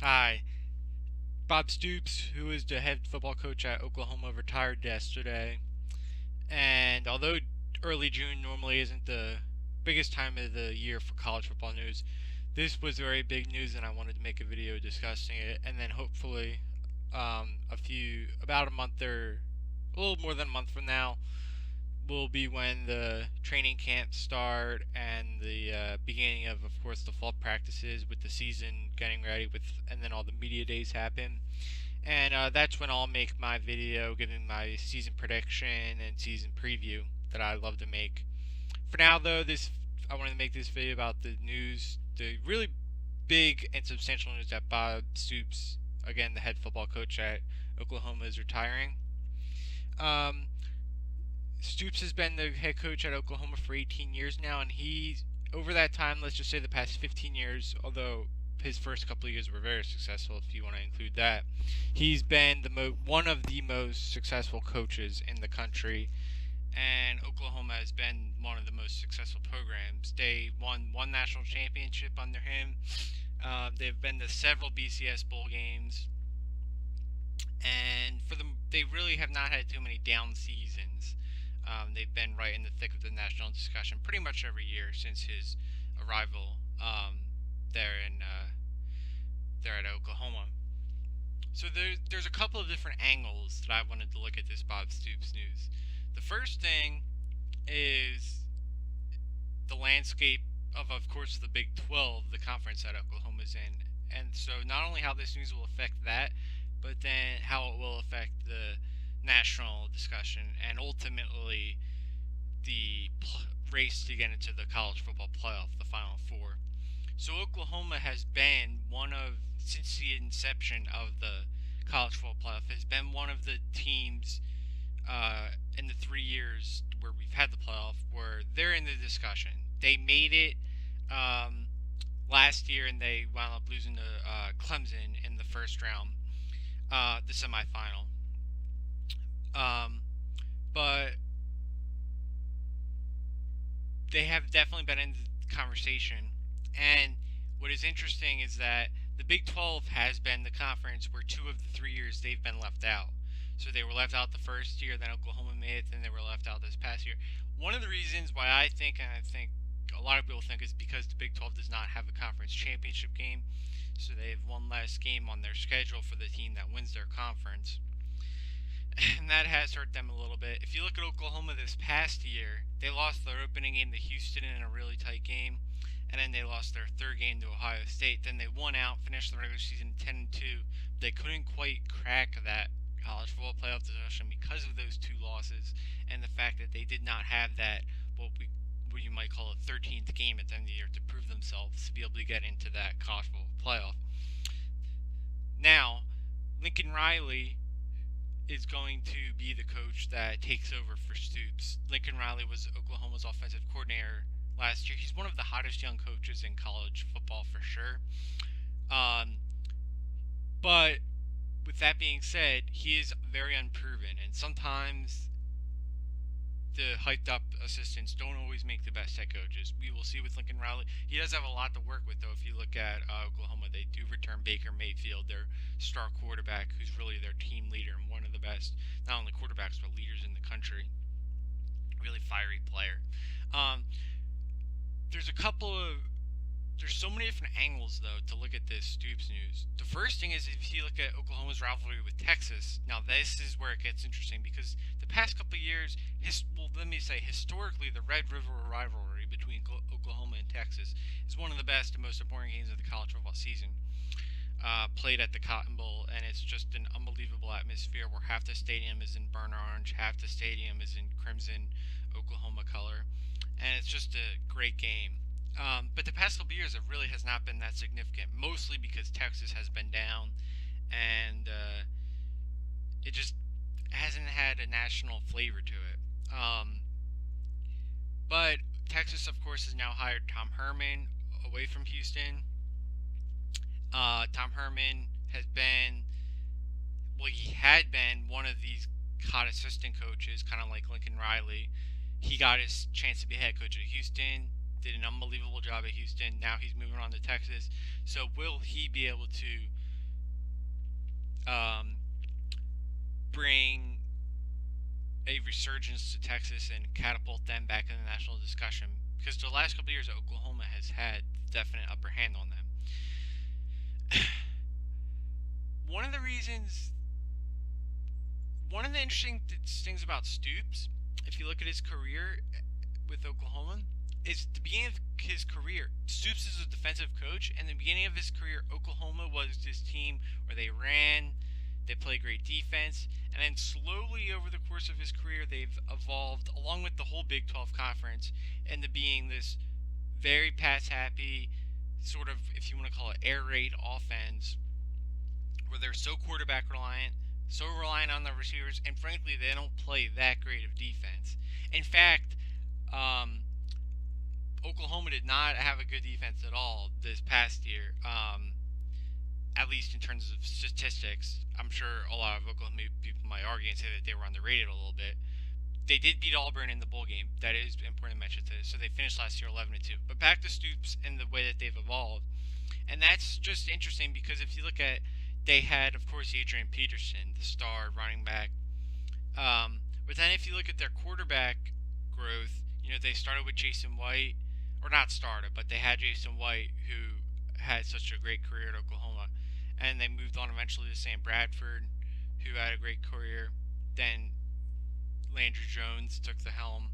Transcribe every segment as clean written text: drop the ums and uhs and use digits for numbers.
Hi. Bob Stoops, who is the head football coach at Oklahoma, retired yesterday. And although early June normally isn't the biggest time of the year for college football news, this was very big news, and I wanted to make a video discussing it. And then hopefully, about a month or a little more than a month from now, will be when the training camps start and the beginning of course, the fall practices with the season getting ready with, and then all the media days happen. And that's when I'll make my video giving my season prediction and season preview that I love to make. For now, though, this I wanted to make this video about the news, the really big and substantial news that Bob Stoops, again the head football coach at Oklahoma, is retiring. Um, Stoops has been the head coach at Oklahoma for 18 years now, and he, over that time, let's just say the past 15 years, although his first couple of years were very successful, if you want to include that, he's been one of the most successful coaches in the country, and Oklahoma has been one of the most successful programs. They won one national championship under him. They've been to several BCS bowl games, and for them, they really have not had too many down seasons. They've been right in the thick of the national discussion pretty much every year since his arrival there in there at Oklahoma. So there's a couple of different angles that I wanted to look at this Bob Stoops news. The first thing is the landscape of course, the Big 12, the conference that Oklahoma's in, and so not only how this news will affect that, but then how it will affect the national discussion and ultimately the race to get into the college football playoff, the Final Four. So Oklahoma has been one of, since the inception of the college football playoff, has been one of the teams in the 3 years where we've had the playoff where they're in the discussion. They made it last year, and they wound up losing to Clemson in the first round, the semifinal. Um, but they have definitely been in the conversation. And what is interesting is that the Big 12 has been the conference where 2 of the 3 years they've been left out. So they were left out the first year, then Oklahoma made it, then they were left out this past year. One of the reasons why I think, and I think a lot of people think, is because the Big 12 does not have a conference championship game. So they have one less game on their schedule for the team that wins their conference. And that has hurt them a little bit. If you look at Oklahoma this past year, they lost their opening game to Houston in a really tight game, and then they lost their third game to Ohio State. Then they won out, finished the regular season 10-2. They couldn't quite crack that college football playoff discussion because of those two losses and the fact that they did not have that what you might call a 13th game at the end of the year to prove themselves to be able to get into that college football playoff. Now, Lincoln Riley is going to be the coach that takes over for Stoops. Lincoln Riley was Oklahoma's offensive coordinator last year. He's one of the hottest young coaches in college football for sure. Um, but with that being said, he is very unproven, and sometimes the hyped up assistants don't always make the best head coaches. We will see with Lincoln Riley. He does have a lot to work with, though. If you look at Oklahoma, they do return Baker Mayfield, their star quarterback, who's really their team leader and one of the best, not only quarterbacks, but leaders in the country. Really fiery player. Um, there's a couple of there's so many different angles though to look at this Stoops news. The first thing is if you look at Oklahoma's rivalry with Texas. Now this is where it gets interesting because the past couple of years, let me say historically, the Red River rivalry between Oklahoma and Texas is one of the best and most important games of the college football season. Played at the Cotton Bowl, and it's just an unbelievable atmosphere where half the stadium is in burnt orange, half the stadium is in crimson Oklahoma color, and it's just a great game. But the past couple years, it really has not been that significant, mostly because Texas has been down, and it just hasn't had a national flavor to it. But Texas, of course, has now hired Tom Herman away from Houston. Tom Herman has been, well, he had been one of these hot assistant coaches, kind of like Lincoln Riley. He got his chance to be head coach at Houston, did an unbelievable job at Houston. Now he's moving on to Texas. So will he be able to um, bring a resurgence to Texas and catapult them back in the national discussion, because the last couple of years Oklahoma has had definite upper hand on them. One of the reasons, one of the interesting things about Stoops, if you look at his career with Oklahoma, is the beginning of his career. Stoops is a defensive coach, and the beginning of his career, Oklahoma was this team where they ran, they played great defense, and then slowly over the course of his career, they've evolved, along with the whole Big 12 conference, into being this very pass happy, sort of, if you want to call it, air raid offense, where they're so quarterback reliant, so reliant on the receivers, and frankly, they don't play that great of defense. In fact, um, Oklahoma did not have a good defense at all this past year, at least in terms of statistics. I'm sure a lot of Oklahoma people might argue and say that they were underrated a little bit. They did beat Auburn in the bowl game. That is important to mention today. So they finished last year 11-2. But back to Stoops and the way that they've evolved, and that's just interesting because if you look at, they had of course Adrian Peterson, the star running back. But then if you look at their quarterback growth, they started with Jason White, or not started, but they had Jason White, who had such a great career at Oklahoma, and they moved on eventually to Sam Bradford, who had a great career. Then Landry Jones took the helm,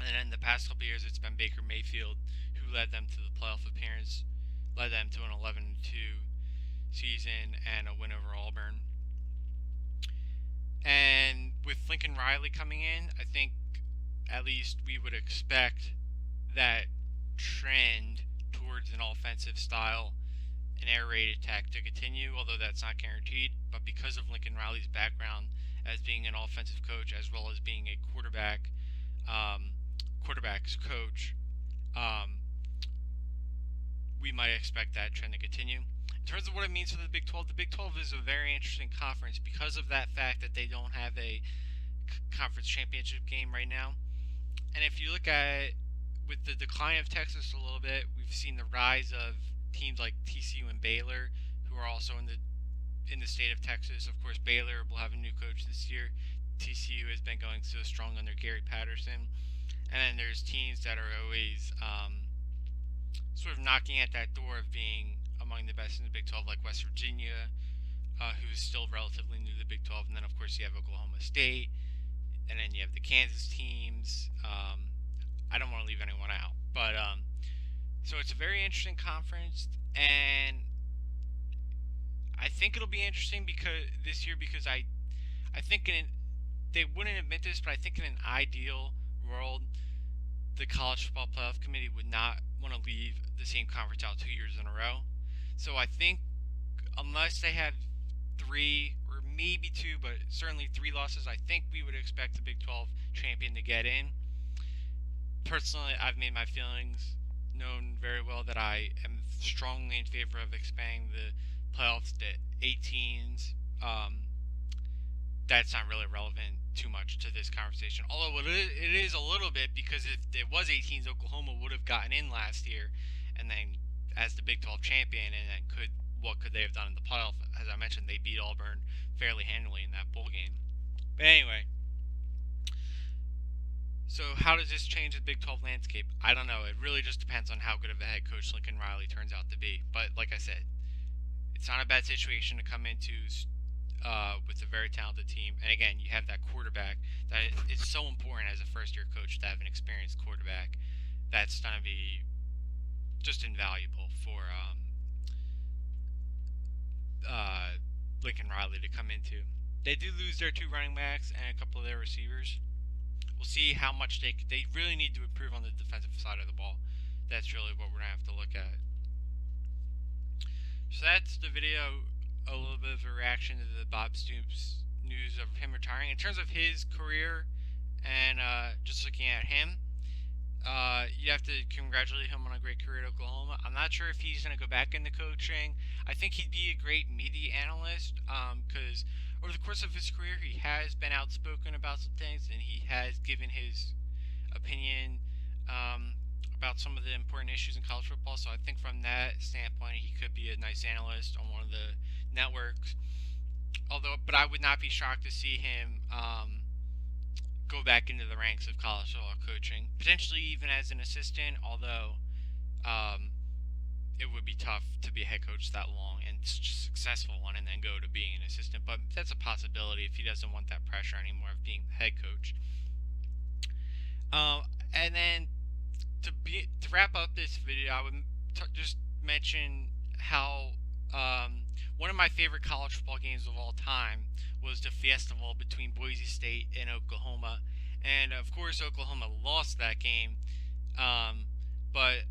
and then the past couple of years it's been Baker Mayfield, who led them to the playoff appearance, led them to an 11-2 season and a win over Auburn. And with Lincoln Riley coming in, I think at least we would expect that trend towards an offensive style, an air raid attack to continue, although that's not guaranteed. But because of Lincoln Riley's background as being an offensive coach as well as being a quarterback's coach, we might expect that trend to continue. In terms of what it means for the Big 12 is a very interesting conference because of that fact that they don't have a conference championship game right now. And if you look at it, with the decline of Texas a little bit, we've seen the rise of teams like TCU and Baylor, who are also in the state of Texas. Of course, Baylor will have a new coach this year. TCU has been going so strong under Gary Patterson. And then there's teams that are always sort of knocking at that door of being among the best in the Big 12, like West Virginia, who's still relatively new to the Big 12. And then, of course, you have Oklahoma State. And then you have the Kansas teams. I don't want to leave anyone out. But so it's a very interesting conference. And I think it'll be interesting because this year, because I think they wouldn't admit this, but I think in an ideal world, the College Football Playoff Committee would not want to leave the same conference out 2 years in a row. So I think unless they have 3 or maybe 2, but certainly 3 losses, I think we would expect the Big 12 champion to get in. Personally, I've made my feelings known very well that I am strongly in favor of expanding the playoffs to 8 teams. That's not really relevant too much to this conversation, although it is a little bit, because if it was 8 teams, Oklahoma would have gotten in last year, and then as the Big 12 champion, and then what could they have done in the playoff? As I mentioned, they beat Auburn fairly handily in that bowl game. But anyway, so how does this change the Big 12 landscape? I don't know. It really just depends on how good of a head coach Lincoln Riley turns out to be. But like I said, it's not a bad situation to come into with a very talented team. And again, you have that quarterback that is so important as a first-year coach to have an experienced quarterback. That's going to be just invaluable for Lincoln Riley to come into. They do lose their 2 running backs and a couple of their receivers. We'll see how much they really need to improve on the defensive side of the ball. That's really what we're going to have to look at. So that's the video, a little bit of a reaction to the Bob Stoops news of him retiring. In terms of his career and just looking at him, you have to congratulate him on a great career at Oklahoma. I'm not sure if he's going to go back into coaching. I think he'd be a great media analyst because over the course of his career, he has been outspoken about some things, and he has given his opinion about some of the important issues in college football. So I think from that standpoint, he could be a nice analyst on one of the networks. Although, but I would not be shocked to see him go back into the ranks of college football coaching, potentially even as an assistant. Although um, it would be tough to be a head coach that long and successful one, and then go to being an assistant. But that's a possibility if he doesn't want that pressure anymore of being the head coach. And then to wrap up this video, I would just mention how one of my favorite college football games of all time was the Fiesta Bowl between Boise State and Oklahoma, and of course Oklahoma lost that game, but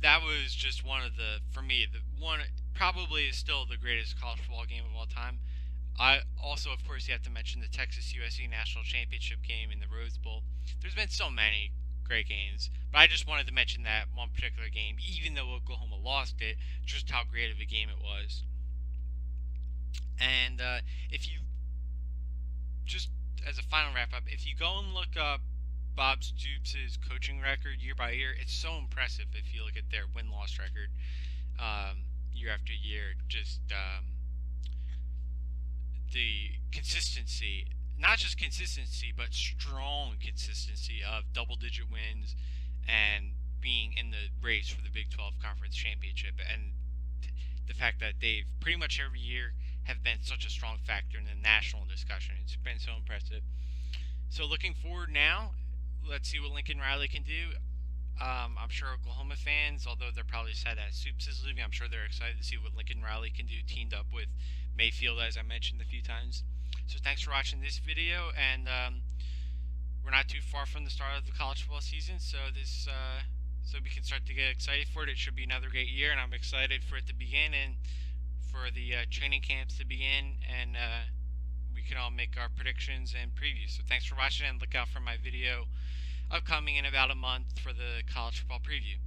that was just one of the, for me, the one probably is still the greatest college football game of all time. I also, of course, you have to mention the Texas USC National Championship game in the Rose Bowl. There's been so many great games, but I just wanted to mention that one particular game, even though Oklahoma lost it, just how great of a game it was. And if you, just as a final wrap up, if you go and look up Bob Stoops' coaching record year by year, it's so impressive if you look at their win-loss record year after year. Just the consistency, not just consistency, but strong consistency of double-digit wins and being in the race for the Big 12 Conference Championship, and the fact that they've pretty much every year have been such a strong factor in the national discussion. It's been so impressive. So looking forward now, let's see what Lincoln Riley can do. I'm sure Oklahoma fans, although they're probably sad that Stoops is leaving, I'm sure they're excited to see what Lincoln Riley can do teamed up with Mayfield, as I mentioned a few times. So thanks for watching this video, and we're not too far from the start of the college football season, so so we can start to get excited for it. It should be another great year, and I'm excited for it to begin and for the training camps to begin, and we can all make our predictions and previews. So thanks for watching, and look out for my video upcoming in about a month for the college football preview.